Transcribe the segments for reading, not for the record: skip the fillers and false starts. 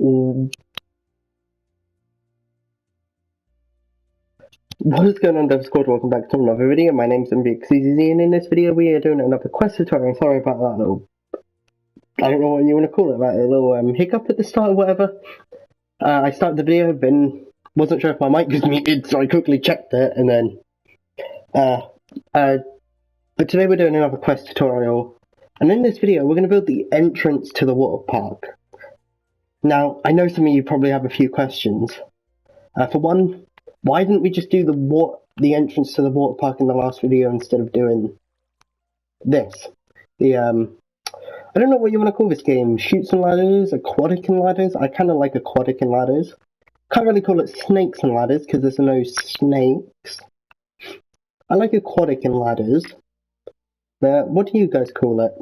What is going on, Dev Squad? Welcome back to another video. My name's MBXCZ, and in this video we are doing another quest tutorial. Sorry about that little, I don't know what you want to call it, that little hiccup at the start or whatever. I started the video, then wasn't sure if my mic was muted, so I quickly checked it, and then, but today we're doing another quest tutorial, and in this video we're going to build the entrance to the water park. Now, I know some of you probably have a few questions. For one, why didn't we just do the entrance to the water park in the last video instead of doing this? I don't know what you want to call this game. Chutes and ladders, aquatic and ladders. I kind of like aquatic and ladders. Can't really call it snakes and ladders because there's no snakes. I like aquatic and ladders. But what do you guys call it?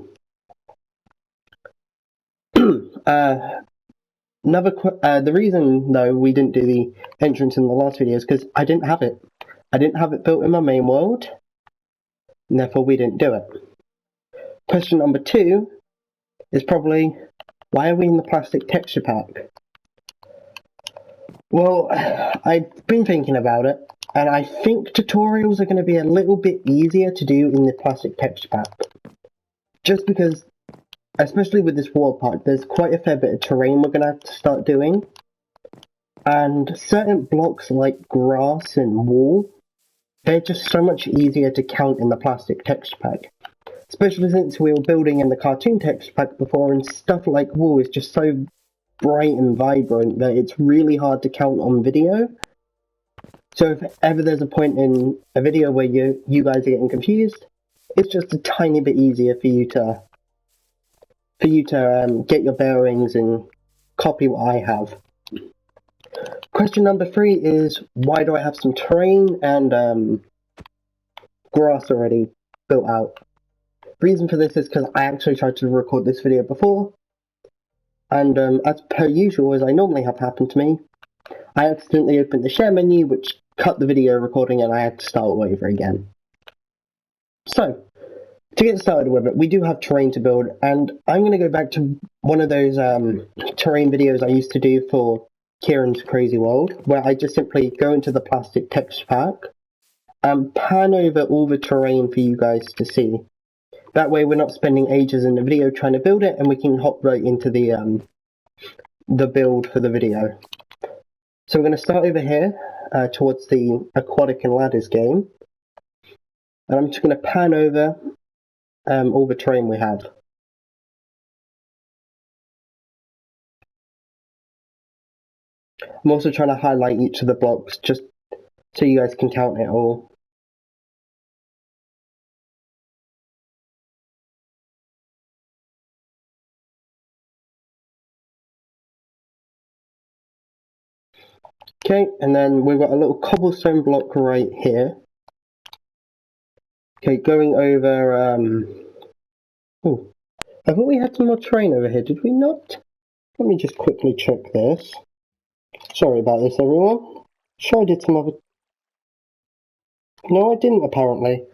The reason, though, we didn't do the entrance in the last video is because I didn't have it. I didn't have it built in my main world, and therefore we didn't do it. Question number 2 is probably, why are we in the plastic texture pack? Well, I've been thinking about it, and I think tutorials are going to be a little bit easier to do in the plastic texture pack. Just because, especially with this water park, there's quite a fair bit of terrain we're going to have to start doing. And certain blocks like grass and wall, they're just so much easier to count in the plastic texture pack. Especially since we were building in the cartoon texture pack before, and stuff like wall is just so bright and vibrant that it's really hard to count on video. So if ever there's a point in a video where you guys are getting confused, it's just a tiny bit easier for you to get your bearings and copy what I have. Question number 3 is, why do I have some terrain and grass already built out? Reason for this is because I actually tried to record this video before, and as per usual, as I normally have happened to me, I accidentally opened the share menu, which cut the video recording, and I had to start all over again. So, to get started with it, we do have terrain to build, and I'm going to go back to one of those terrain videos I used to do for Kieran's Crazy World, where I just simply go into the plastic texture pack and pan over all the terrain for you guys to see. That way we're not spending ages in the video trying to build it, and we can hop right into the build for the video. So we're going to start over here towards the aquatic and ladders game, and I'm just going to pan over all the terrain we have. I'm also trying to highlight each of the blocks just so you guys can count it all. Okay, and then we've got a little cobblestone block right here. Okay, going over, oh, I thought we had some more terrain over here, did we not? Let me just quickly check this. Sorry about this, everyone. Sure I did some other... No, I didn't, apparently.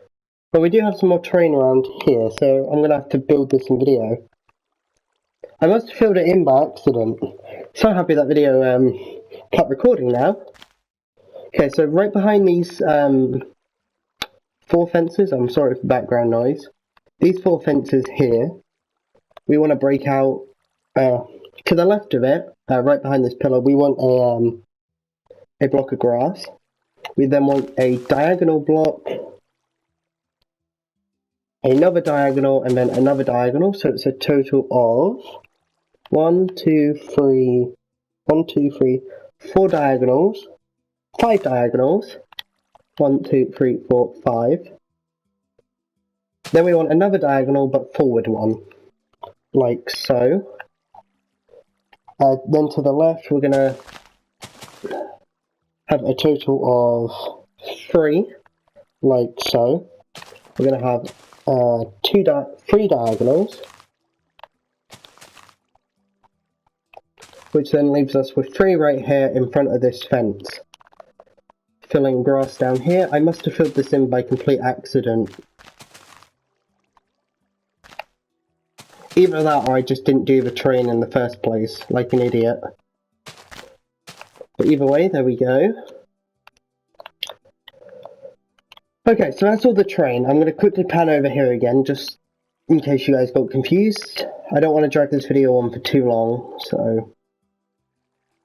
But we do have some more terrain around here, so I'm going to have to build this in video. I must have filled it in by accident. So happy that video cut recording now. Okay, so right behind these 4 fences, I'm sorry for background noise, these 4 fences here, we want to break out to the left of it, right behind this pillar, we want a block of grass. We then want a diagonal block, another diagonal, and then another diagonal, so it's a total of 1, 2, 3, 4 diagonals, 5 diagonals, 1, 2, 3, 4, 5. Then we want another diagonal, but forward one, like so. Then to the left, we're going to have a total of 3, like so. We're going to have 3 diagonals, which then leaves us with 3 right here in front of this fence. Filling grass down here. I must have filled this in by complete accident. Either that or I just didn't do the terrain in the first place, like an idiot. But either way, there we go. Okay, so that's all the terrain. I'm going to quickly pan over here again, just in case you guys got confused. I don't want to drag this video on for too long, so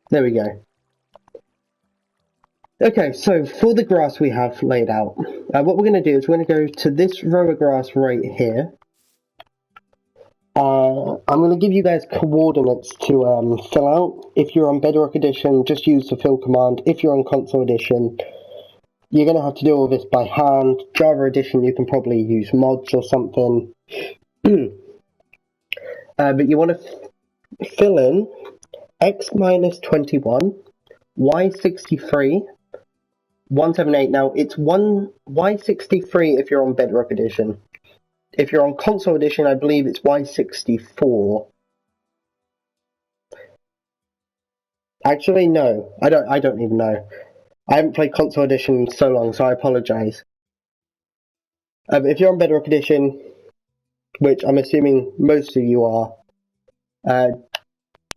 there we go. Okay, so for the grass we have laid out, what we're going to do is we're going to go to this row of grass right here. I'm going to give you guys coordinates to fill out. If you're on Bedrock Edition, just use the fill command. If you're on Console Edition, you're going to have to do all this by hand. Java Edition, you can probably use mods or something. But you want to fill in x minus 21, y 63, 178. Now, it's y63 if you're on Bedrock Edition. If you're on Console Edition, I believe it's y64. Actually, no. I don't even know. I haven't played Console Edition in so long, so I apologise. If you're on Bedrock Edition, which I'm assuming most of you are,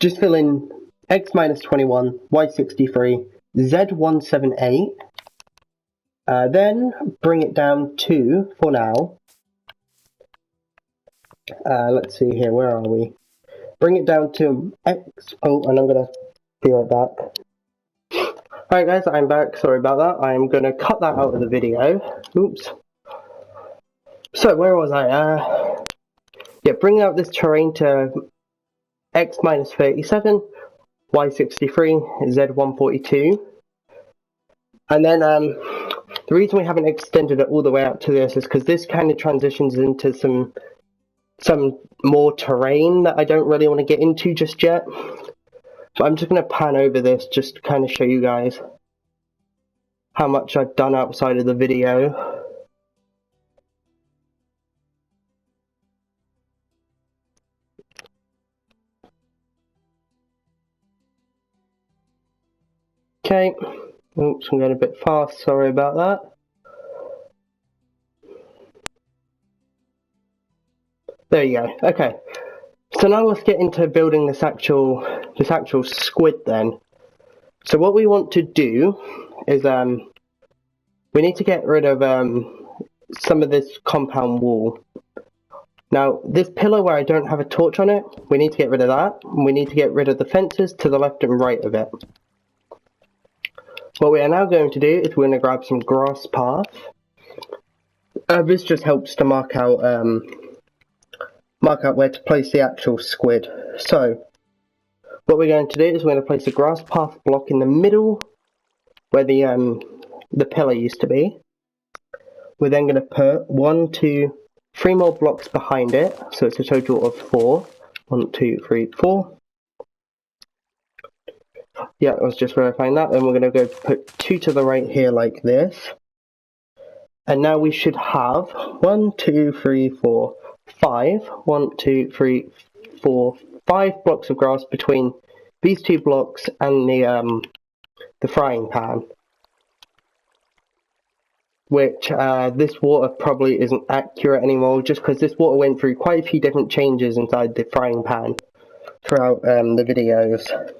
just fill in x minus 21, y63, z178, then bring it down to, for now, let's see here, where are we? Bring it down to x, oh, and I'm going to be right back. Alright guys, I'm back, sorry about that. I'm going to cut that out of the video. Oops. So, where was I? Yeah, bring out this terrain to x minus 37, y63, z142. And then, the reason we haven't extended it all the way out to this is because this kind of transitions into some more terrain that I don't really want to get into just yet. So I'm just going to pan over this just to kind of show you guys how much I've done outside of the video. Okay, oops, I'm going a bit fast, sorry about that. There you go, okay. So now let's get into building this actual squid then. So what we want to do is we need to get rid of some of this compound wall. Now this pillar where I don't have a torch on it, we need to get rid of that. And we need to get rid of the fences to the left and right of it. What we are now going to do is we're going to grab some grass path. This just helps to mark out where to place the actual squid. So what we're going to do is we're going to place a grass path block in the middle where the pillar used to be. We're then going to put 1, 2, 3 more blocks behind it, so it's a total of 4. 1, 2, 3, 4. Yeah, I was just verifying that. Then we're going to go put 2 to the right here like this. And now we should have 1, 2, 3, 4, 5. 1, 2, 3, 4, 5 blocks of grass between these 2 blocks and the frying pan. Which this water probably isn't accurate anymore, just because this water went through quite a few different changes inside the frying pan throughout the videos.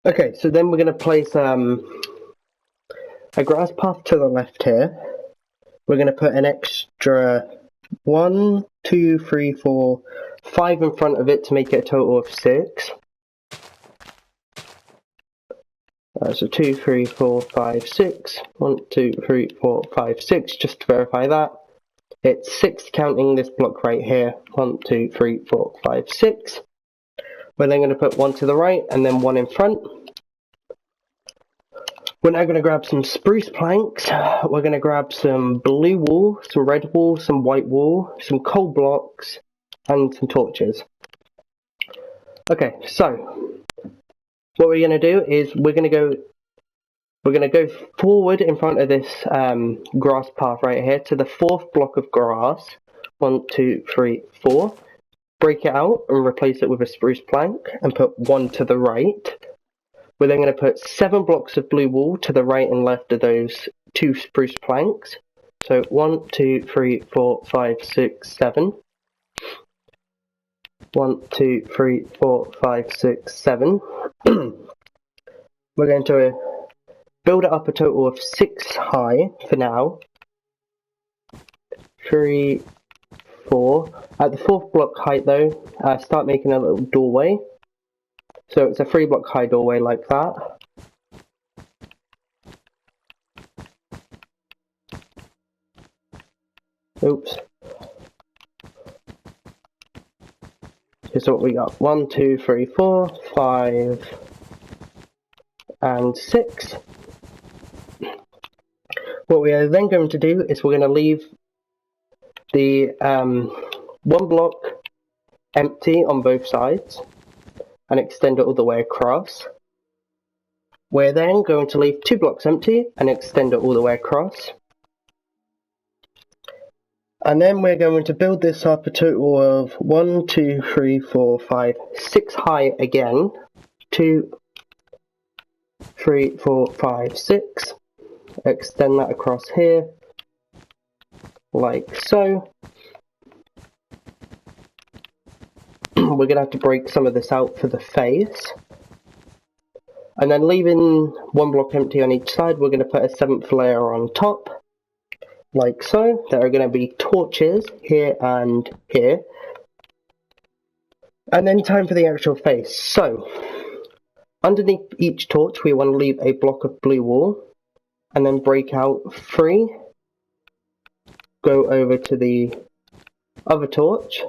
Okay, so then we're going to place a grass path to the left here. We're going to put an extra 1, 2, 3, 4, 5 in front of it to make it a total of 6. So 2, 3, 4, 5, 6. 1, 2, 3, 4, 5, 6. Just to verify that. It's 6 counting this block right here. 1, 2, 3, 4, 5, 6. We're then going to put 1 to the right and then 1 in front. We're now going to grab some spruce planks. We're going to grab some blue wool, some red wool, some white wool, some coal blocks, and some torches. Okay, so what we're going to do is we're going to go forward in front of this grass path right here to the 4th block of grass. 1, 2, 3, 4. Break it out and replace it with a spruce plank and put 1 to the right. We're then going to put 7 blocks of blue wool to the right and left of those 2 spruce planks. So 1, 2, 3, 4, 5, 6, 7. 1, 2, 3, 4, 5, 6, 7. We're going to build it up a total of 6 high for now. 3, 4. At the 4th block height though, start making a little doorway. So it's a 3 block high doorway like that. Oops. Here's what we got. 1, 2, 3, 4, 5, and 6. What we are then going to do is we're going to leave the 1 block empty on both sides and extend it all the way across. We're then going to leave 2 blocks empty and extend it all the way across. And then we're going to build this up a total of 1, 2, 3, 4, 5, 6 high again. 2, 3, 4, 5, 6. Extend that across here, like so. We're going to have to break some of this out for the face. And then leaving 1 block empty on each side, we're going to put a 7th layer on top, like so. There are going to be torches here and here. And then time for the actual face. So, underneath each torch, we want to leave a block of blue wool. And then break out 3, go over to the other torch,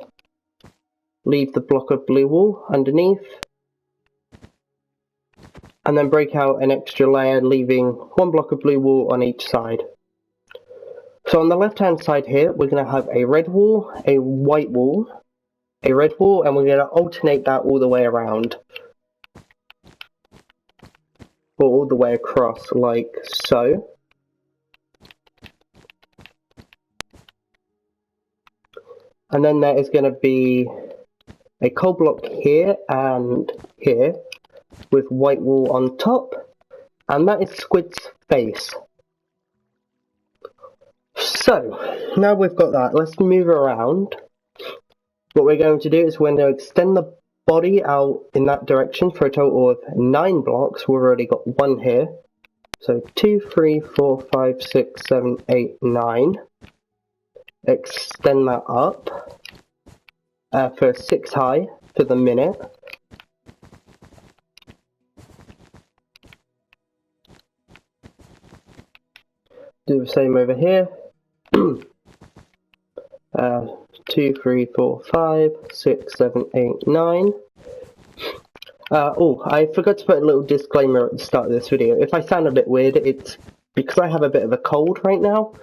leave the block of blue wool underneath, and then break out an extra layer, leaving 1 block of blue wool on each side. So on the left hand side here, we're going to have a red wool, a white wool, a red wool, and we're going to alternate that all the way around. All the way across, like so. And then there is going to be a coal block here and here with white wool on top, and that is Squid's face. So now we've got that, let's move around. What we're going to do is we're going to extend the body out in that direction for a total of 9 blocks. We've already got 1 here. So 2, 3, 4, 5, 6, 7, 8, 9. Extend that up for 6 high for the minute. Do the same over here. 2, 3, 4, 5, 6, 7, 8, 9. Oh, I forgot to put a little disclaimer at the start of this video. If I sound a bit weird, it's because I have a bit of a cold right now.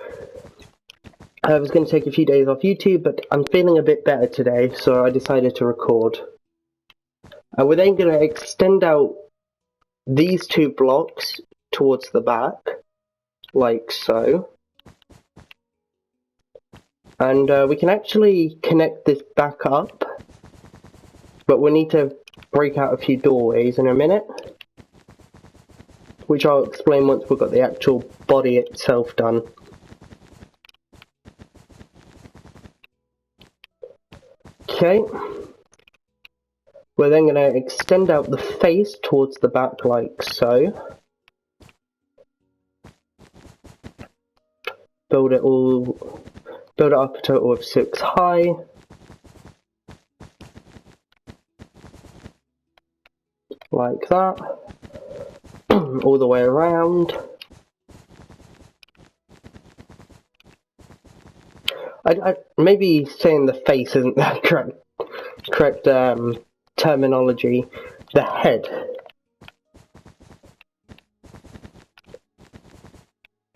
I was going to take a few days off YouTube, but I'm feeling a bit better today, so I decided to record. We're then going to extend out these 2 blocks towards the back, like so. And we can actually connect this back up, but we need to break out a few doorways in a minute, which I'll explain once we've got the actual body itself done. Okay, we're then going to extend out the face towards the back like so. Build it up a total of 6 high. Like that. All the way around. Maybe saying the face isn't the correct terminology. The head.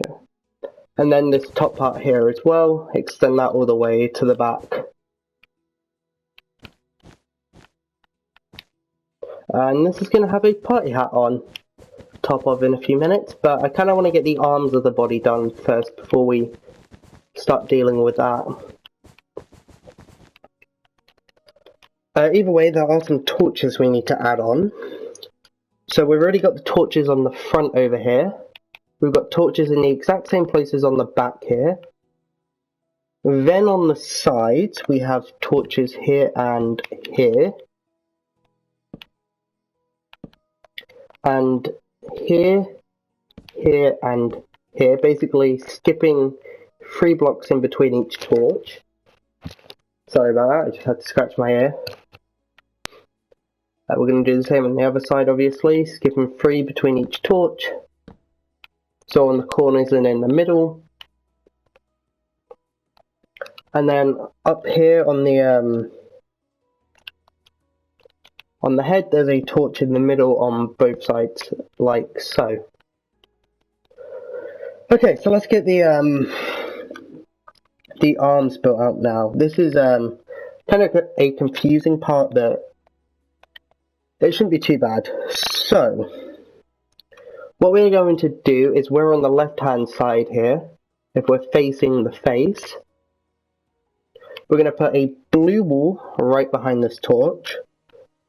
Yeah. And then this top part here as well. Extend that all the way to the back. And this is going to have a party hat on top of in a few minutes, but I kind of want to get the arms of the body done first before we start dealing with that. Either way, there are some torches we need to add on. So we've already got the torches on the front over here. We've got torches in the exact same places on the back here. Then on the sides we have torches here and here. And here, here and here, basically skipping 3 blocks in between each torch. Sorry about that, I just had to scratch my ear. We're going to do the same on the other side, obviously, skipping 3 between each torch. So on the corners and in the middle. And then up here on the head, there's a torch in the middle on both sides, like so. Okay, so let's get the arms built out now. This is kind of a confusing part, but it shouldn't be too bad. So, what we're going to do is we're on the left-hand side here. If we're facing the face, we're going to put a blue wall right behind this torch.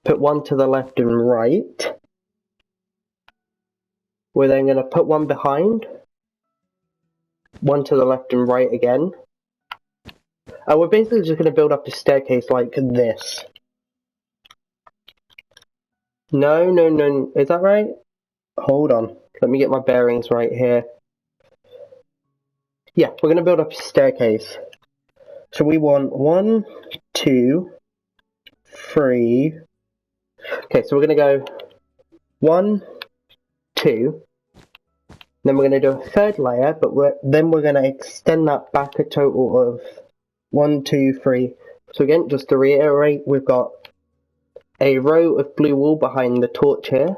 Put one to the left and right. We're then going to put one behind. One to the left and right again. And we're basically just going to build up a staircase like this. No, is that right? Hold on, let me get my bearings right here. Yeah, we're going to build up a staircase. So we want 1, 2, 3. Okay, so we're going to go 1, 2. Then we're going to do a third layer, but then we're going to extend that back a total of 1, 2, 3. So again, just to reiterate, we've got a row of blue wool behind the torch here,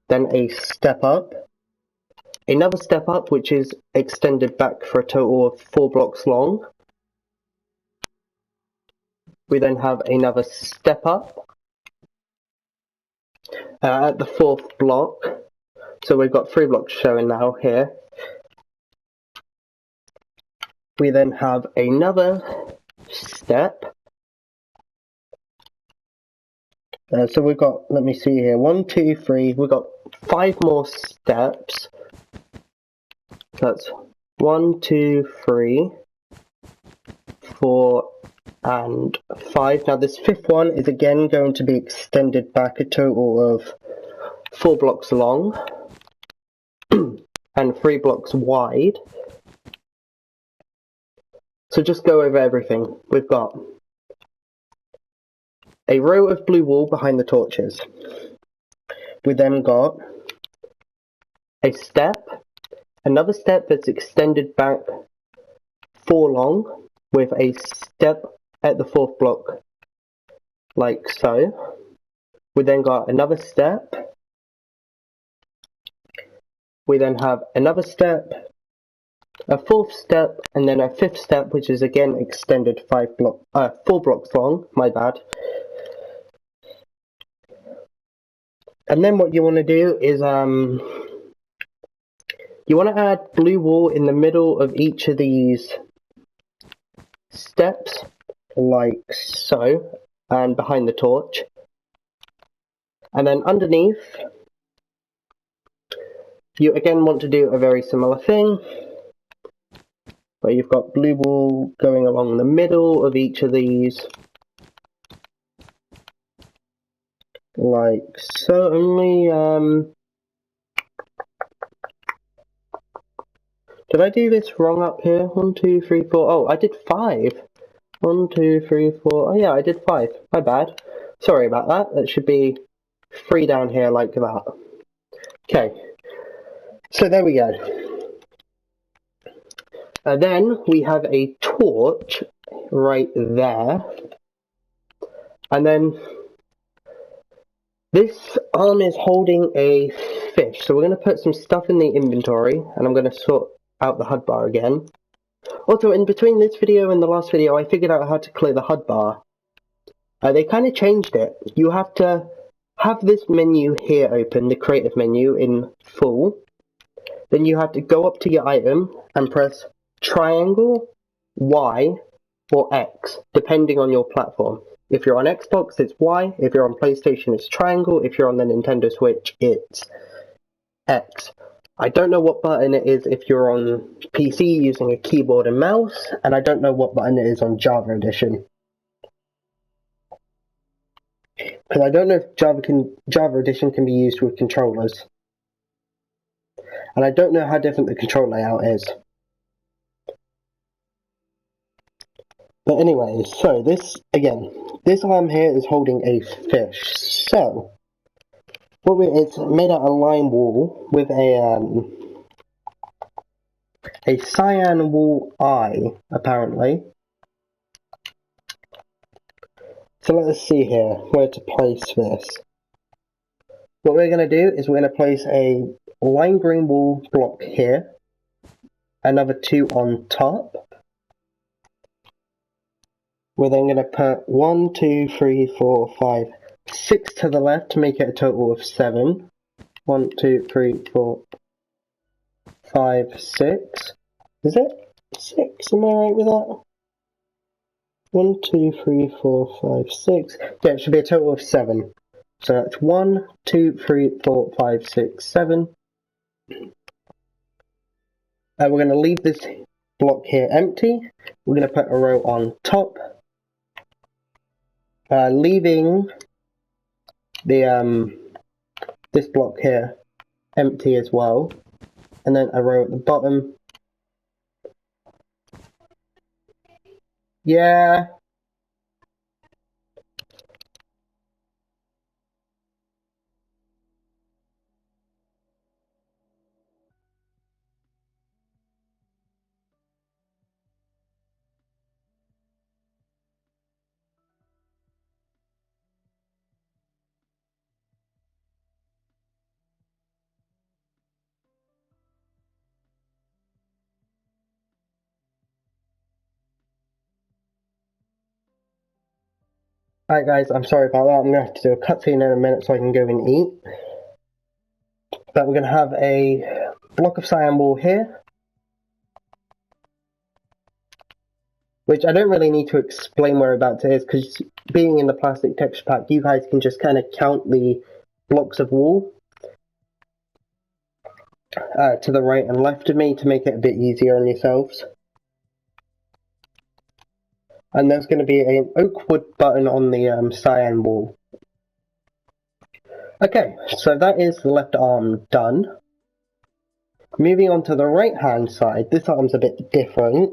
then a step up, another step up which is extended back for a total of 4 blocks long. We then have another step up at the 4th block. So we've got 3 blocks showing now here. We then have another step. So we've got, let me see here, 1, 2, 3, we've got 5 more steps. That's 1, 2, 3, 4, and 5. Now this 5th one is again going to be extended back a total of 4 blocks long and 3 blocks wide. So just go over everything. We've got a row of blue wool behind the torches. We then got a step, another step that's extended back 4 long with a step at the 4th block, like so. We then got another step. We then have another step, a 4th step, and then a 5th step, which is again extended 4 blocks long, my bad. And then what you want to do is you want to add blue wool in the middle of each of these steps, like so, and behind the torch. And then underneath, you again want to do a very similar thing, where you've got blue wool going along the middle of each of these, like so. Only did I do this wrong up here? 1, 2, 3, 4. Oh, I did 5. 1, 2, 3, 4. Oh yeah, I did 5. My bad. Sorry about that. That should be 3 down here like that. Okay. So there we go. Then we have a torch right there. And then this arm is holding a fish. So we're going to put some stuff in the inventory, and I'm going to sort out the Hud Bar again. Also, in between this video and the last video, I figured out how to clear the Hud Bar. They kind of changed it. You have to have this menu here open, the creative menu, in full. Then you have to go up to your item and press triangle, Y, or X, depending on your platform. If you're on Xbox, it's Y. If you're on PlayStation, it's triangle. If you're on the Nintendo Switch, it's X. I don't know what button it is if you're on PC using a keyboard and mouse, and I don't know what button it is on Java Edition. Because I don't know if Java Edition can be used with controllers. And I don't know how different the control layout is. But anyway, so this arm here is holding a fish. So, it's made out of lime wool with a cyan wool eye, apparently. So let us see here where to place this. What we're going to do is we're going to place a lime green wool block here, another 2 on top. We're then going to put 1, 2, 3, 4, 5, 6 to the left to make it a total of 7. 1, 2, 3, 4, 5, 6. Is it 6? Am I right with that? 1, 2, 3, 4, 5, 6. Yeah, it should be a total of 7. So that's 1, 2, 3, 4, 5, 6, 7. We're going to leave this block here empty. We're going to put a row on top, leaving the this block here empty as well, and then a row at the bottom. Yeah. Alright guys, I'm sorry about that. I'm going to have to do a cutscene in a minute so I can go and eat. But we're going to have a block of cyan wool here, which I don't really need to explain whereabouts it is, because being in the plastic texture pack, you guys can just kind of count the blocks of wool to the right and left of me to make it a bit easier on yourselves. And there's going to be an oak wood button on the cyan wool. Okay, so that is the left arm done. Moving on to the right hand side, this arm's a bit different.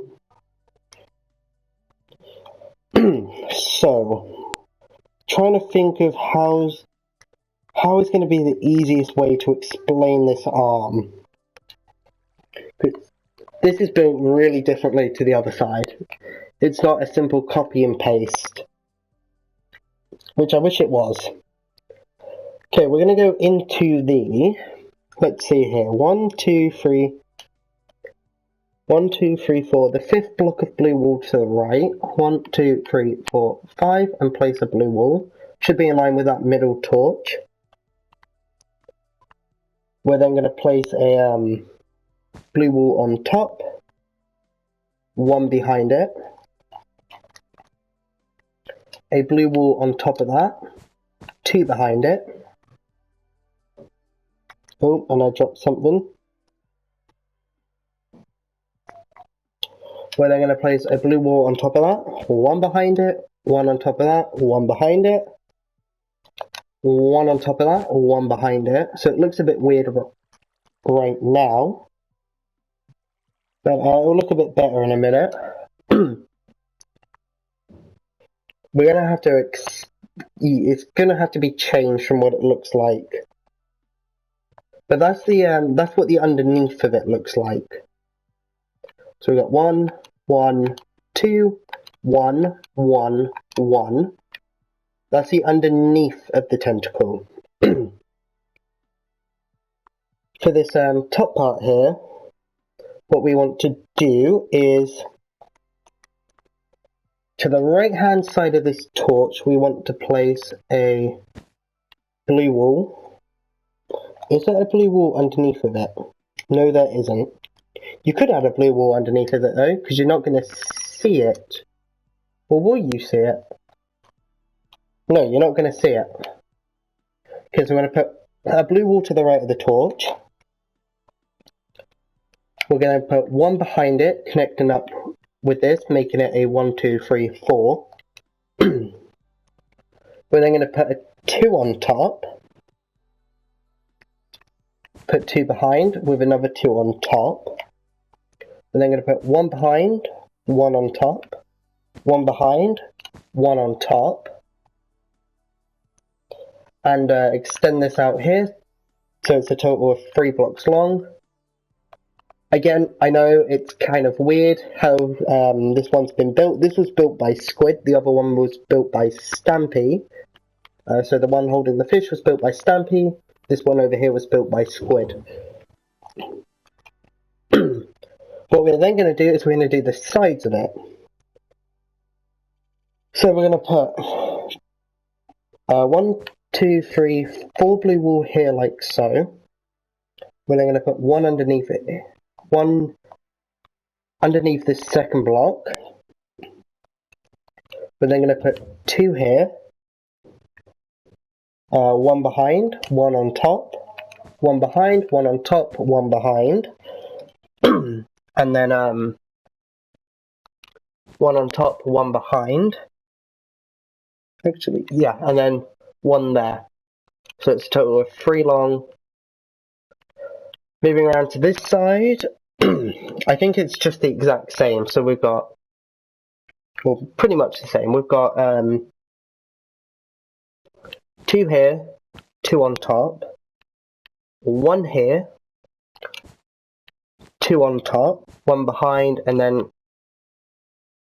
So, trying to think of how is going to be the easiest way to explain this arm. This is built really differently to the other side. It's not a simple copy and paste, which I wish it was. Okay, we're going to go into the, let's see here, 1, 2, 3, 1, 2, 3, 4, the 5th block of blue wool to the right, 1, 2, 3, 4, 5, and place a blue wool. Should be in line with that middle torch. We're then going to place a blue wool on top, 1 behind it, a blue wool on top of that, 2 behind it. Oh, and I dropped something. We're then going to place a blue wool on top of that, 1 behind it, 1 on top of that, 1 behind it, 1 on top of that, 1 behind it. So it looks a bit weird right now, but it'll look a bit better in a minute. We're going to have to, it's going to have to be changed from what it looks like. But that's what the underneath of it looks like. So we've got 1, 1, 2, 1, 1, 1. That's the underneath of the tentacle. For this top part here, what we want to do is, to the right hand side of this torch, we want to place a blue wool. Is there a blue wool underneath of it? No, there isn't. You could add a blue wool underneath of it though, because you're not going to see it. Or will you see it? No, you're not going to see it. Because we're going to put a blue wool to the right of the torch. We're going to put one behind it, connecting up with this, making it a 1, 2, 3, 4. We're then going to put a 2 on top. Put 2 behind with another 2 on top. We're then going to put 1 behind, 1 on top. 1 behind, 1 on top. And extend this out here, so it's a total of 3 blocks long. Again, I know it's kind of weird how this one's been built. This was built by Squid, the other one was built by Stampy. So the one holding the fish was built by Stampy, this one over here was built by Squid. What we're then going to do is we're going to do the sides of it. So we're going to put 1, 2, 3, 4 blue wool here like so. We're then going to put 1 underneath it. 1 underneath this second block. We're then going to put 2 here. 1 behind, 1 on top. 1 behind, 1 on top, 1 behind. And then 1 on top, 1 behind. Actually, yeah, and then 1 there. So it's a total of 3 long. Moving around to this side, I think it's just the exact same. So we've got, well, pretty much the same. We've got 2 here, 2 on top, 1 here, 2 on top, 1 behind, and then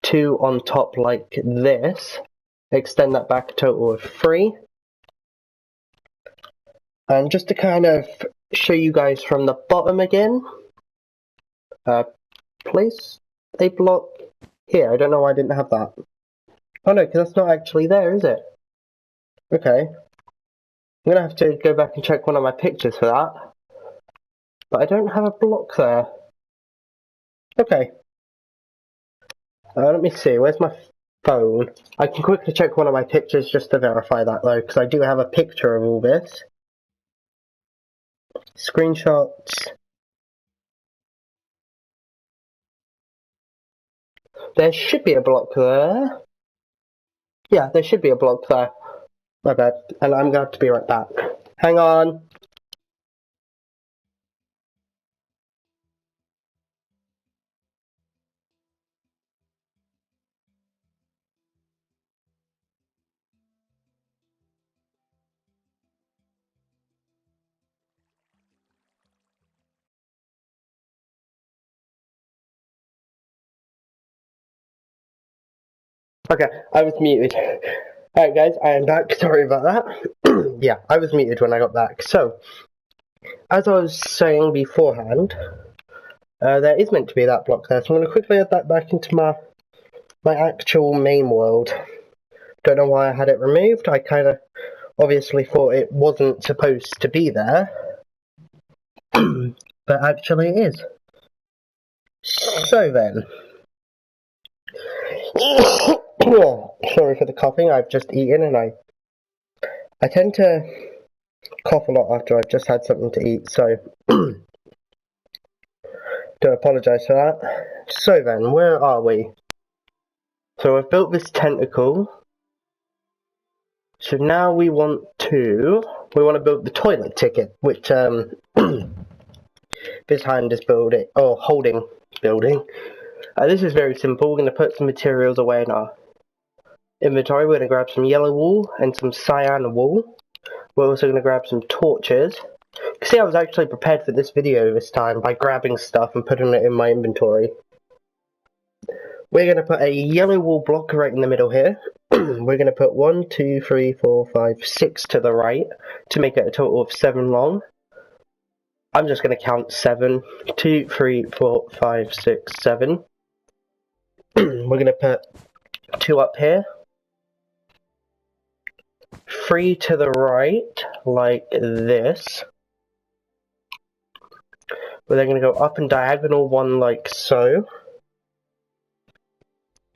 2 on top like this. Extend that back a total of 3. And just to kind of show you guys from the bottom again, place a block here. I don't know why I didn't have that. Oh no, because that's not actually there, is it? Okay. I'm going to have to go back and check one of my pictures for that. But I don't have a block there. Okay. Let me see, where's my phone? I can quickly check one of my pictures just to verify that though, because I do have a picture of all this. Screenshots. There should be a block there. Yeah, there should be a block there. My bad. And I'm going to have to be right back. Hang on. Okay, I was muted. Alright guys, I am back. Sorry about that. Yeah, I was muted when I got back. So, as I was saying beforehand, there is meant to be that block there. So I'm going to quickly add that back into my actual main world. Don't know why I had it removed. I kind of obviously thought it wasn't supposed to be there. But actually it is. So then. Sorry for the coughing, I've just eaten and I tend to cough a lot after I've just had something to eat, so do apologise for that. So then, where are we? So I've built this tentacle. So now we want to build the toilet ticket, which this hand is building, or holding, building. This is very simple. We're going to put some materials away in our inventory. We're going to grab some yellow wool and some cyan wool. We're also going to grab some torches. You can see I was actually prepared for this video this time by grabbing stuff and putting it in my inventory. We're going to put a yellow wool block right in the middle here. We're going to put 1, 2, 3, 4, 5, 6 to the right to make it a total of 7 long. I'm just going to count 7. 2, 3, 4, 5, 6, 7. We're going to put 2 up here. 3 to the right, like this. We're then going to go up and diagonal 1 like so.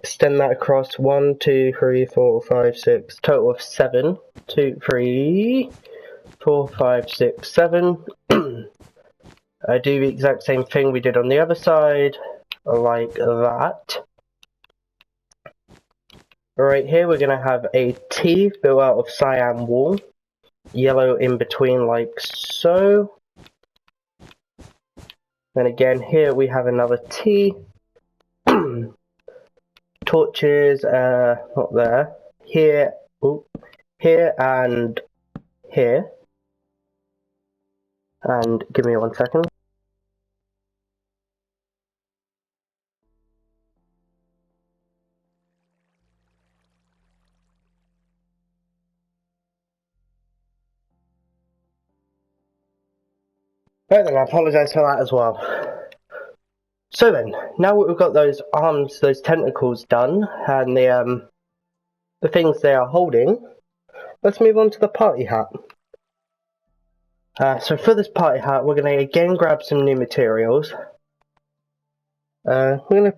Extend that across 1, 2, 3, 4, 5, 6, total of 7. 2, 3, 4, 5, 6, 7. Do the exact same thing we did on the other side, like that. Right here we're going to have a T built out of cyan wool, yellow in between like so. Then again here we have another T, torches, not there, here, here and here. And give me 1 second. Right then, I apologise for that as well. So then, now we've got those arms, those tentacles done, and the things they are holding, let's move on to the party hat. So for this party hat, we're going to again grab some new materials. We're going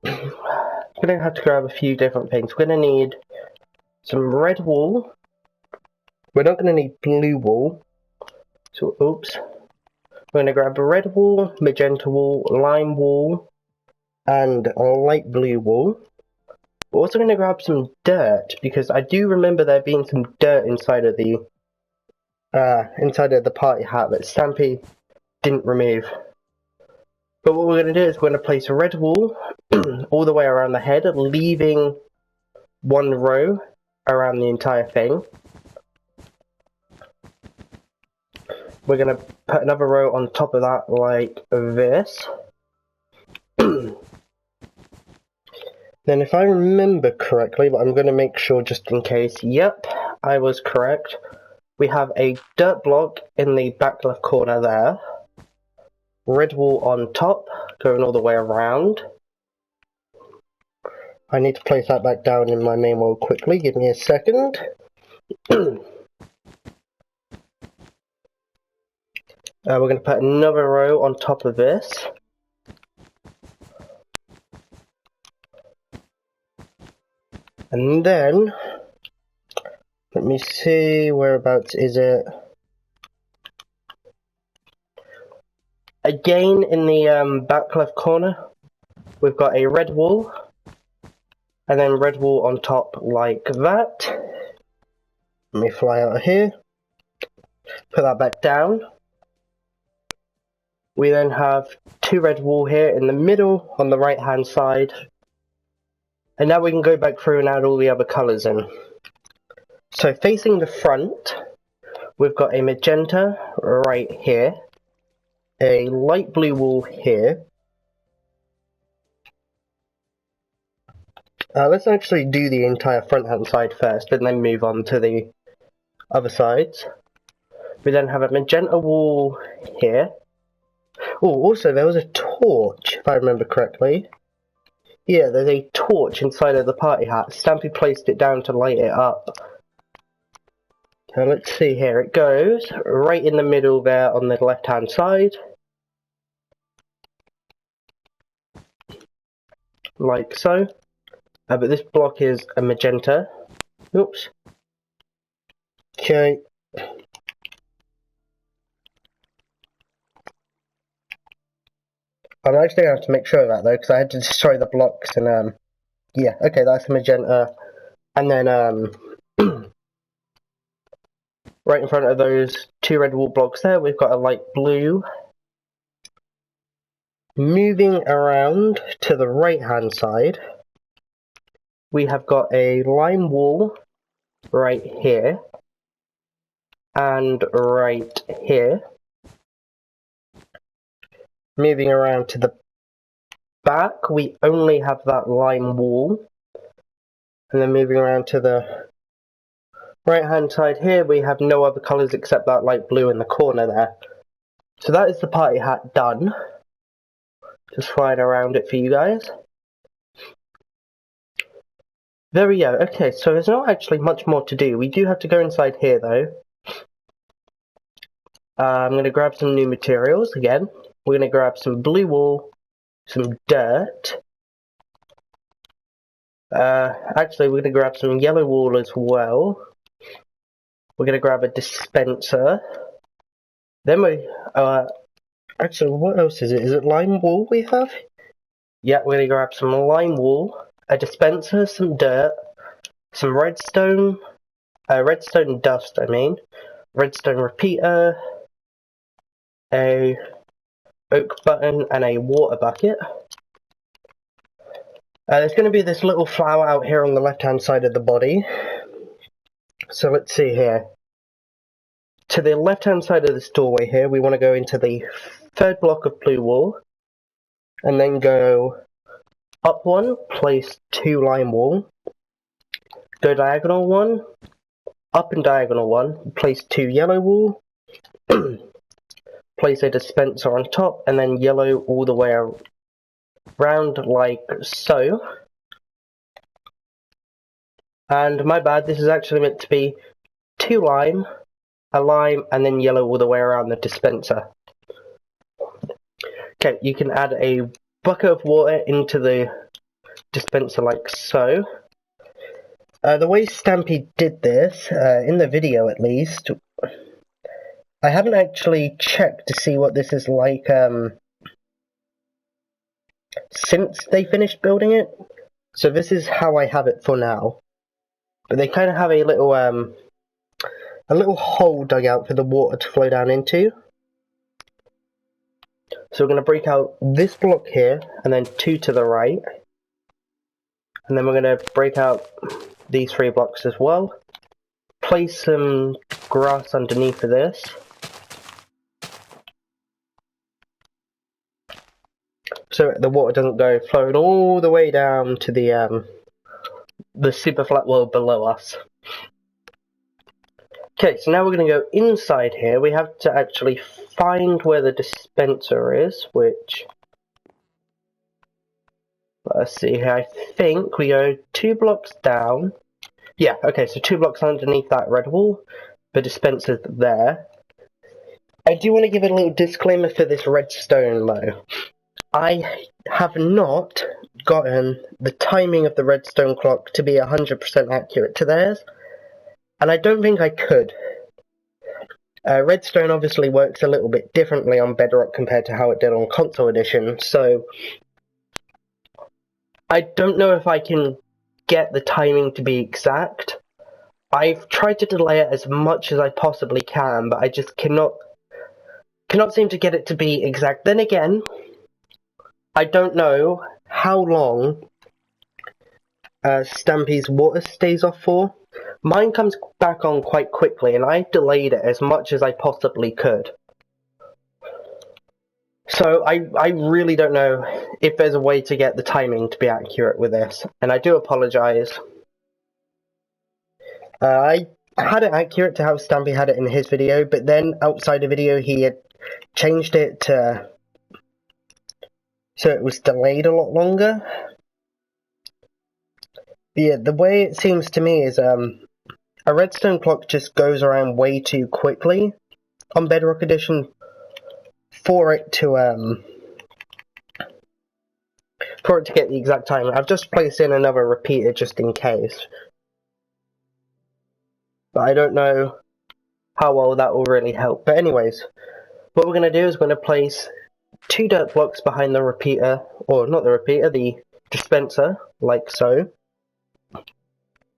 to have to grab a few different things. We're going to need some red wool. We're not going to need blue wool. So, oops. We're going to grab red wool, magenta wool, lime wool, and light blue wool. We're also going to grab some dirt, because I do remember there being some dirt inside of the party hat that Stampy didn't remove. But what we're going to do is we're going to place red wool all the way around the head, leaving one row around the entire thing. We're going to put another row on top of that like this. Then if I remember correctly, but I'm going to make sure just in case, yep, I was correct. We have a dirt block in the back left corner there. Red wool on top, going all the way around. I need to place that back down in my main world quickly, give me a second. We're going to put another row on top of this. And then, let me see, whereabouts is it? Again, in the back left corner, we've got a red wool, and then red wool on top like that. Let me fly out of here, put that back down. We then have two red wool here in the middle on the right hand side. And now we can go back through and add all the other colours in. So facing the front, we've got a magenta right here, a light blue wool here. Let's actually do the entire front hand side first and then move on to the other sides. We then have a magenta wool here. Oh, also there was a torch, if I remember correctly. Yeah, there's a torch inside of the party hat. Stampy placed it down to light it up. Now let's see here, it goes right in the middle there on the left hand side. Like so. But this block is a magenta. Oops. Okay. I'm actually going to have to make sure of that though, because I had to destroy the blocks and yeah, okay, that's a magenta. And then right in front of those two red wool blocks there, we've got a light blue. Moving around to the right hand side, we have got a lime wool right here and right here. Moving around to the back, we only have that lime wool. And then moving around to the right hand side here, we have no other colours except that light blue in the corner there. So that is the party hat done. Just flying around it for you guys. There we go. Okay, so there's not actually much more to do. We do have to go inside here though. I'm going to grab some new materials again. We're going to grab some blue wool, some dirt. Actually, we're going to grab some yellow wool as well. We're going to grab a dispenser. Then Actually, what else is it? Is it lime wool we have? Yeah, we're gonna grab some lime wool, a dispenser, some dirt, some redstone dust, redstone repeater, a oak button, and a water bucket. There's going to be this little flower out here on the left-hand side of the body. So let's see here. To the left-hand side of this doorway here, we want to go into the third block of blue wool, and then go up one, place 2 lime wool, go diagonal 1, up and diagonal 1, place 2 yellow wool, place a dispenser on top, and then yellow all the way around like so. And my bad, this is actually meant to be 2 lime, a lime, and then yellow all the way around the dispenser. Okay, you can add a bucket of water into the dispenser like so. The way Stampy did this, in the video at least, I haven't actually checked to see what this is like since they finished building it. So this is how I have it for now. But they kind of have a little hole dug out for the water to flow down into. So we're going to break out this block here, and then 2 to the right. And then we're going to break out these 3 blocks as well. Place some grass underneath of this. So the water doesn't go flowing all the way down to the super flat world below us. Okay, so now we're going to go inside here. We have to actually find where the dispenser is, which, let's see here, I think we go 2 blocks down. Yeah, okay, so 2 blocks underneath that red wall. The dispenser's there. I do want to give a little disclaimer for this redstone though. I have not gotten the timing of the redstone clock to be 100% accurate to theirs, and I don't think I could. Redstone obviously works a little bit differently on Bedrock compared to how it did on Console Edition, so I don't know if I can get the timing to be exact. I've tried to delay it as much as I possibly can, but I just cannot seem to get it to be exact. Then again, I don't know how long Stampy's water stays off for. Mine comes back on quite quickly, and I delayed it as much as I possibly could. So I really don't know if there's a way to get the timing to be accurate with this, and I do apologise. I had it accurate to how Stampy had it in his video, but then outside the video he had changed it to so it was delayed a lot longer. But yeah, the way it seems to me is a redstone clock just goes around way too quickly on Bedrock Edition for it to get the exact time. I've just placed in another repeater just in case, but I don't know how well that will really help. But anyways, what we're going to do is we're going to place 2 dirt blocks behind the repeater, or not the repeater, the dispenser, like so.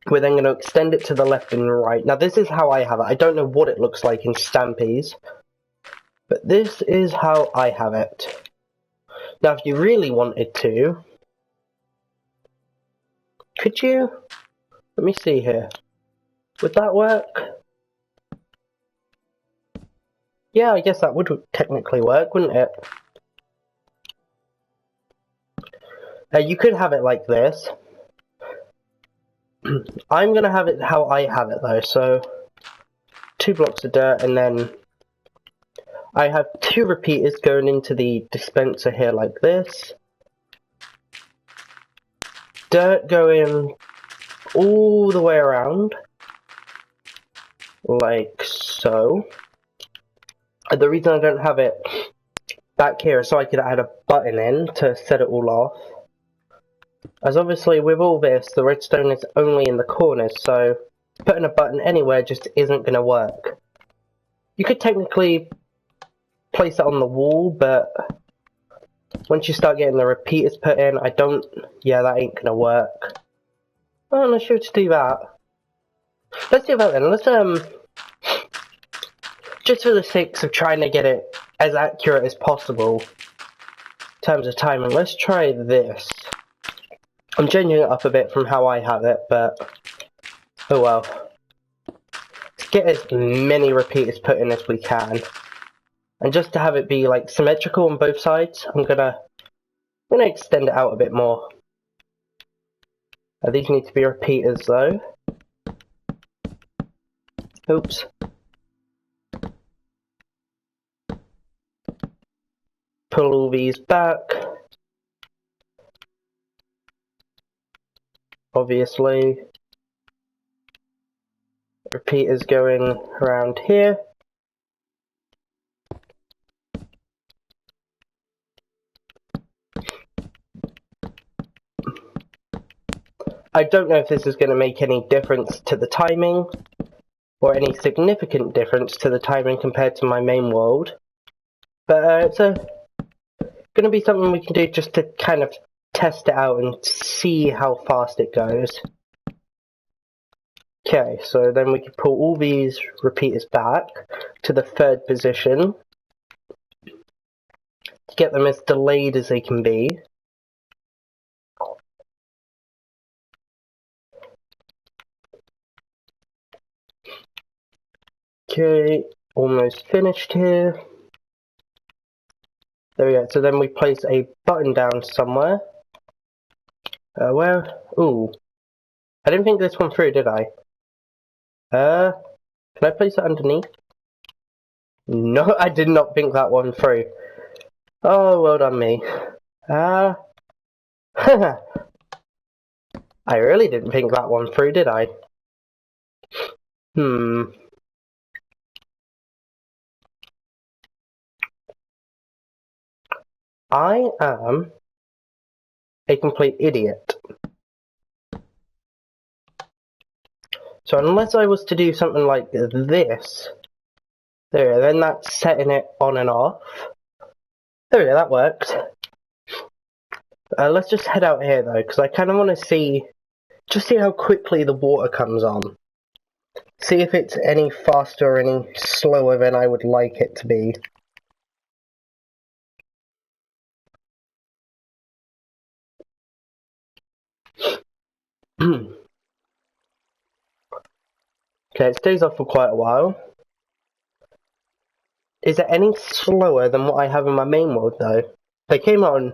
We're then going to extend it to the left and right. Now this is how I have it. I don't know what it looks like in Stampy's, but this is how I have it. Now if you really wanted to, could you? Let me see here. Would that work? Yeah, I guess that would technically work, wouldn't it? You could have it like this. I'm going to have it how I have it though, so 2 blocks of dirt, and then I have 2 repeaters going into the dispenser here like this. Dirt going all the way around, like so. And the reason I don't have it back here is so I could add a button in to set it all off. As obviously with all this, the redstone is only in the corners, so putting a button anywhere just isn't going to work. You could technically place it on the wall, but once you start getting the repeaters put in, yeah, that ain't gonna work. I'm not sure to do that. Let's do that then. Let's, just for the sake of trying to get it as accurate as possible in terms of timing, let's try this. I'm changing it up a bit from how I have it, but oh well. Let's get as many repeaters put in as we can. And just to have it be like symmetrical on both sides, I'm gonna extend it out a bit more. These need to be repeaters though. Oops. Pull all these back. Obviously. Repeaters going around here. I don't know if this is going to make any difference to the timing, or any significant difference to the timing compared to my main world, but it's going to be something we can do just to kind of test it out and see how fast it goes. Okay, so then we can pull all these repeaters back to the third position to get them as delayed as they can be. Okay, almost finished here. There we go. So then we place a button down somewhere. Where? Ooh. I didn't think this one through, did I? Can I place it underneath? No, I did not think that one through. Oh, well done me. I really didn't think that one through, did I? I am a complete idiot. So unless I was to do something like this, there, then that's setting it on and off. There we go, that works. Let's just head out here though, because I kind of want to see how quickly the water comes on. See if it's any faster or any slower than I would like it to be. Okay, it stays off for quite a while. Is it any slower than what I have in my main world though? They came on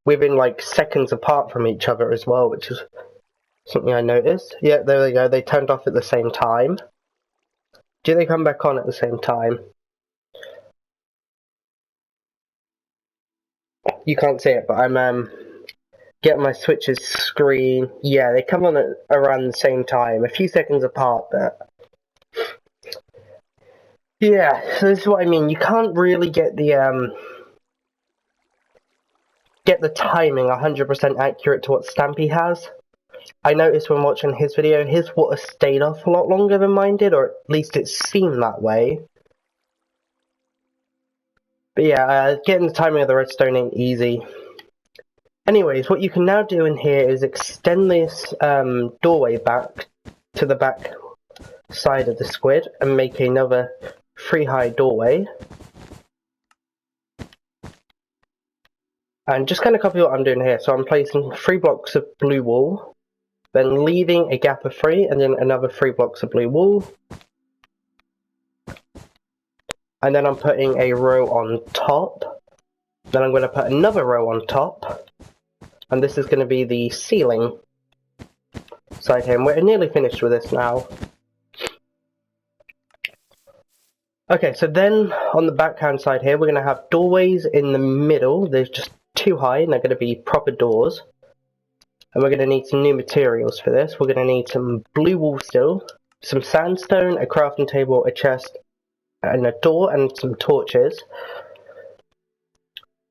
within like seconds apart from each other as well, which is something I noticed. Yeah, there they go, they turned off at the same time. Do they come back on at the same time? You can't see it, but I'm getting my switches screen. Yeah, they come on at around the same time, a few seconds apart, but yeah, so this is what I mean. You can't really get the timing 100% accurate to what Stampy has. I noticed when watching his video, his water stayed off a lot longer than mine did, or at least it seemed that way. But yeah, getting the timing of the redstone ain't easy. Anyways, what you can now do in here is extend this doorway back to the back side of the squid and make another 3-high doorway. And just kind of copy what I'm doing here. So I'm placing 3 blocks of blue wool, then leaving a gap of 3, and then another 3 blocks of blue wool. And then I'm putting a row on top. Then I'm going to put another row on top. And this is going to be the ceiling side here. And we're nearly finished with this now. Okay, so then on the backhand side here, we're going to have doorways in the middle. They're just 2 high, and they're going to be proper doors. And we're going to need some new materials for this. We're going to need some blue wool still, some sandstone, a crafting table, a chest, and a door, and some torches.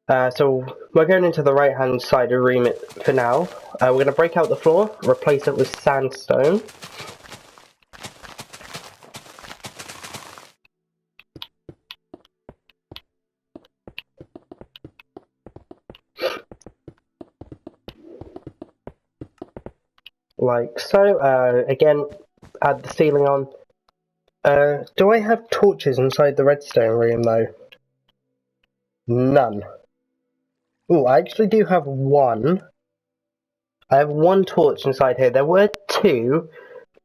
So we're going into the right hand side of the room for now. We're going to break out the floor, replace it with sandstone. like so. Again, add the ceiling on. Do I have torches inside the redstone room though? None. Ooh, I actually do have one. I have one torch inside here. There were two,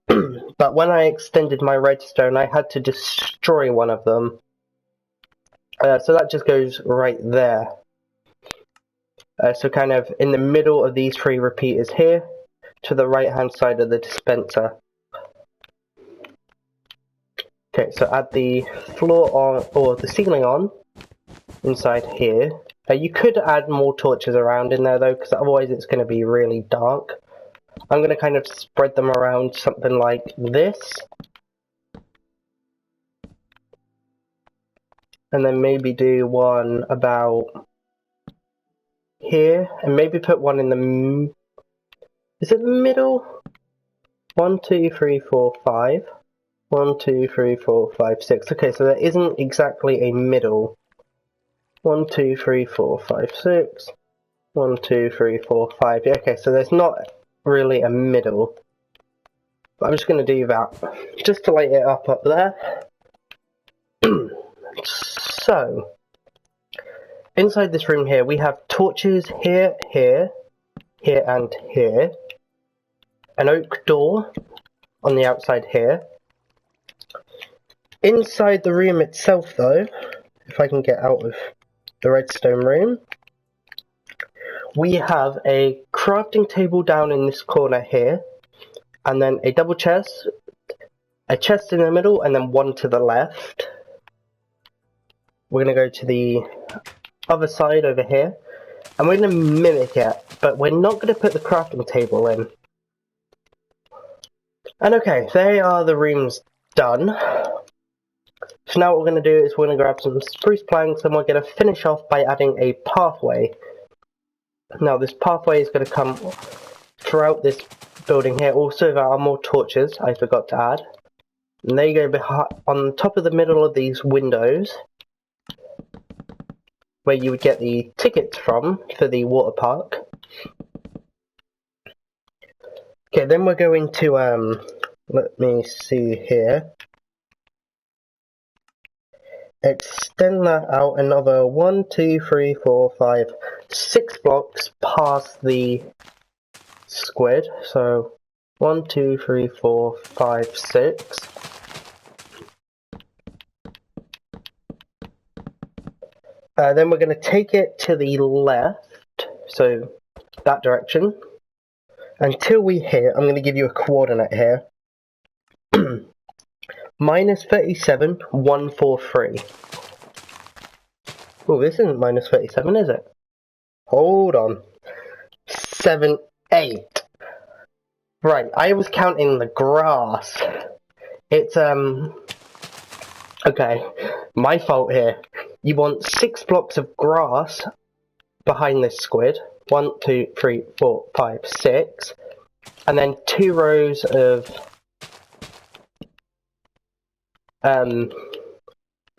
but when I extended my redstone, I had to destroy one of them. So that just goes right there. So kind of in the middle of these three repeaters here, to the right hand side of the dispenser. Okay, so add the floor on, or the ceiling on, inside here. You could add more torches around in there though, because otherwise it's going to be really dark. I'm going to kind of spread them around something like this. And then maybe do one about here, and maybe put one in the... Is it the middle? 1, 2, 3, 4, 5. 1, 2, 3, 4, 5, 6. Okay, so there isn't exactly a middle. 1, 2, 3, 4, 5, 6. 1, 2, 3, 4, 5. Yeah, okay, so there's not really a middle. But I'm just going to do that, just to light it up there. So, inside this room here, we have torches here, here, here, and here. An oak door on the outside here. Inside the room itself though, if I can get out of the redstone room, we have a crafting table down in this corner here, and then a double chest, a chest in the middle, and then one to the left. We're going to go to the other side over here, and we're going to mimic it, but we're not going to put the crafting table in. And okay, they are the rooms done. So now what we're going to do is we're going to grab some spruce planks, and we're going to finish off by adding a pathway. Now this pathway is going to come throughout this building here. Also, there are more torches I forgot to add. And they go on top of the middle of these windows, where you would get the tickets from for the water park. Okay, then we're going to, let me see here. Extend that out another 1, 2, 3, 4, 5, 6 blocks past the squid. So 1, 2, 3, 4, 5, 6. Then we're going to take it to the left, so that direction, until we hit, I'm going to give you a coordinate here, minus 37, 143. Oh, this isn't minus 37, is it? Hold on. 7, 8. Right, I was counting the grass. It's, okay, my fault here. You want 6 blocks of grass behind this squid. 1, 2, 3, 4, 5, 6. And then 2 rows of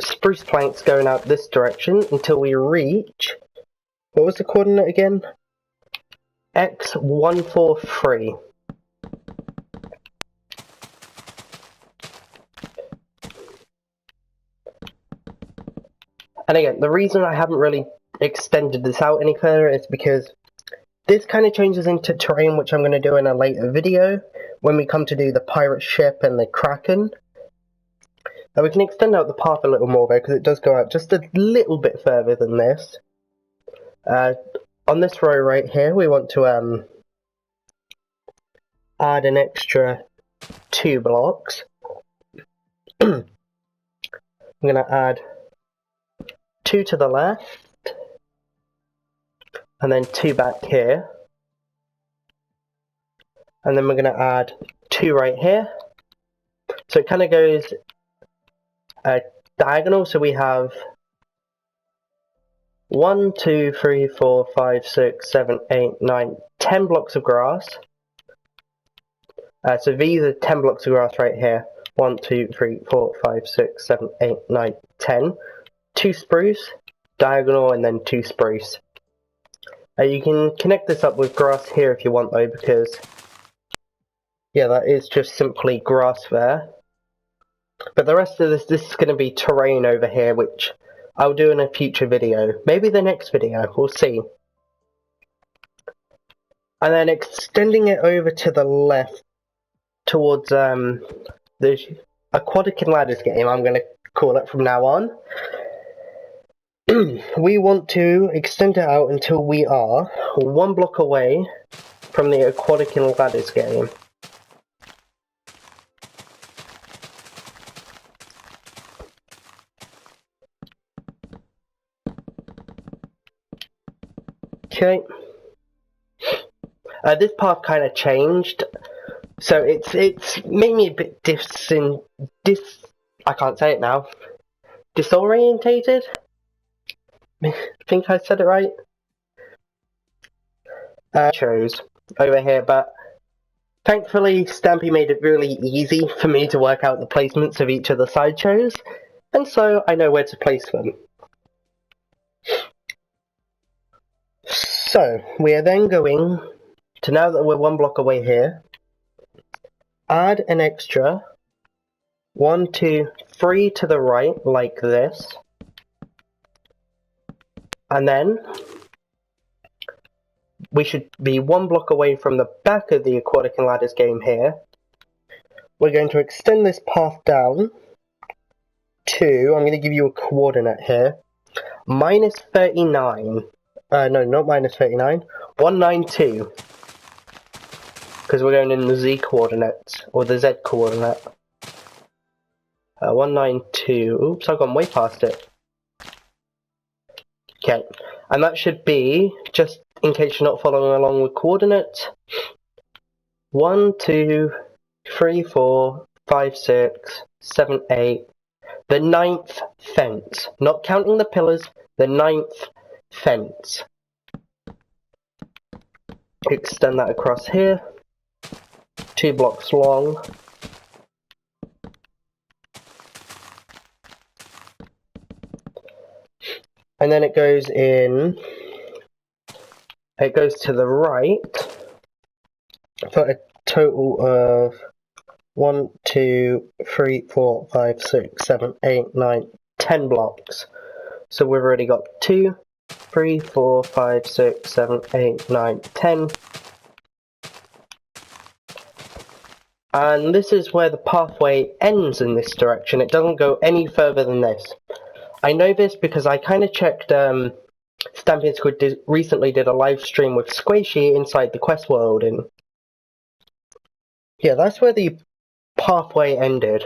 spruce planks going out this direction until we reach... What was the coordinate again? X143. And again, the reason I haven't really extended this out any further is because this kind of changes into terrain, which I'm going to do in a later video when we come to do the pirate ship and the kraken. Now we can extend out the path a little more though, because it does go out just a little bit further than this. On this row right here, we want to add an extra 2 blocks. I'm going to add 2 to the left, and then 2 back here. And then we're going to add 2 right here. So it kind of goes diagonal, so we have 1, 2, 3, 4, 5, 6, 7, 8, 9, 10 blocks of grass. So these are 10 blocks of grass right here. 1, 2, 3, 4, 5, 6, 7, 8, 9, 10. 2 spruce, diagonal, and then 2 spruce. You can connect this up with grass here if you want though, because Yeah, that is just simply grass there. But the rest of this is going to be terrain over here, which I'll do in a future video. Maybe the next video, we'll see. And then extending it over to the left towards the Aquatic and Ladders game, I'm going to call it from now on. We want to extend it out until we are 1 block away from the Aquatic and Ladders game. Okay. This path kind of changed, so it's made me a bit I can't say it now. Disorientated? I think I said it right. Chose over here, but thankfully Stampy made it really easy for me to work out the placements of each of the sideshows, and so I know where to place them. So, we are then going to, now that we're 1 block away here, add an extra 1, 2, 3 to the right, like this. And then we should be 1 block away from the back of the Aquatic and Ladders game here. We're going to extend this path down to, I'm going to give you a coordinate here, minus 39. No, not minus 39, 192. Because we're going in the Z coordinates, or the Z coordinate. 192. Oops, I've gone way past it. Okay, and that should be, just in case you're not following along with coordinates, 1, 2, 3, 4, 5, 6, 7, 8. The 9th fence. Not counting the pillars, the 9th fence. Extend that across here. 2 blocks long. And then it goes in, it goes to the right for a total of 1, 2, 3, 4, 5, 6, 7, 8, 9, 10 blocks. So we've already got 2, 3, 4, 5, 6, 7, 8, 9, 10. And this is where the pathway ends in this direction. It doesn't go any further than this. I know this because I kind of checked, Stampy and Squid recently did a live stream with Squishy inside the quest world, and yeah, that's where the pathway ended.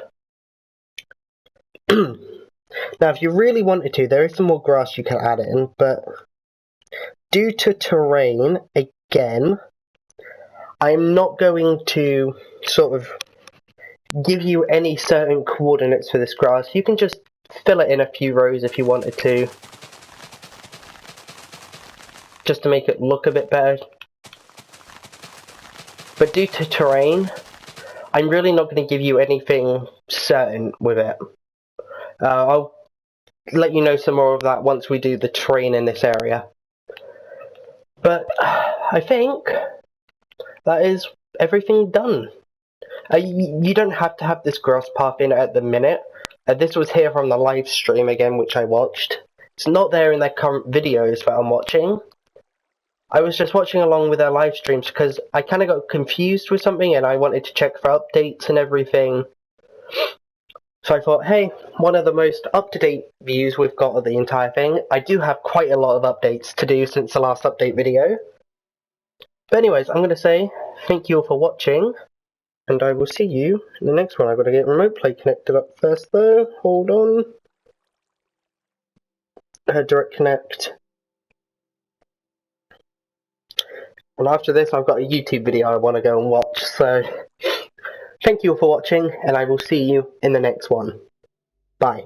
Now, if you really wanted to, there is some more grass you can add in, but due to terrain, again, I'm not going to sort of give you any certain coordinates for this grass. You can just fill it in a few rows if you wanted to, just to make it look a bit better. But due to terrain, I'm really not going to give you anything certain with it. I'll let you know some more of that once we do the terrain in this area. But I think that is everything done. You don't have to have this grass path in at the minute. This was here from the live stream again, which I watched. It's not there in their current videos that I'm watching. I was just watching along with their live streams because I kind of got confused with something and I wanted to check for updates and everything. So I thought, hey, one of the most up-to-date views we've got of the entire thing. I do have quite a lot of updates to do since the last update video. But anyways, I'm going to say thank you all for watching. And I will see you in the next one. I've got to get remote play connected up first though. Hold on. Direct connect. And after this I've got a YouTube video I want to go and watch. So thank you all for watching and I will see you in the next one. Bye.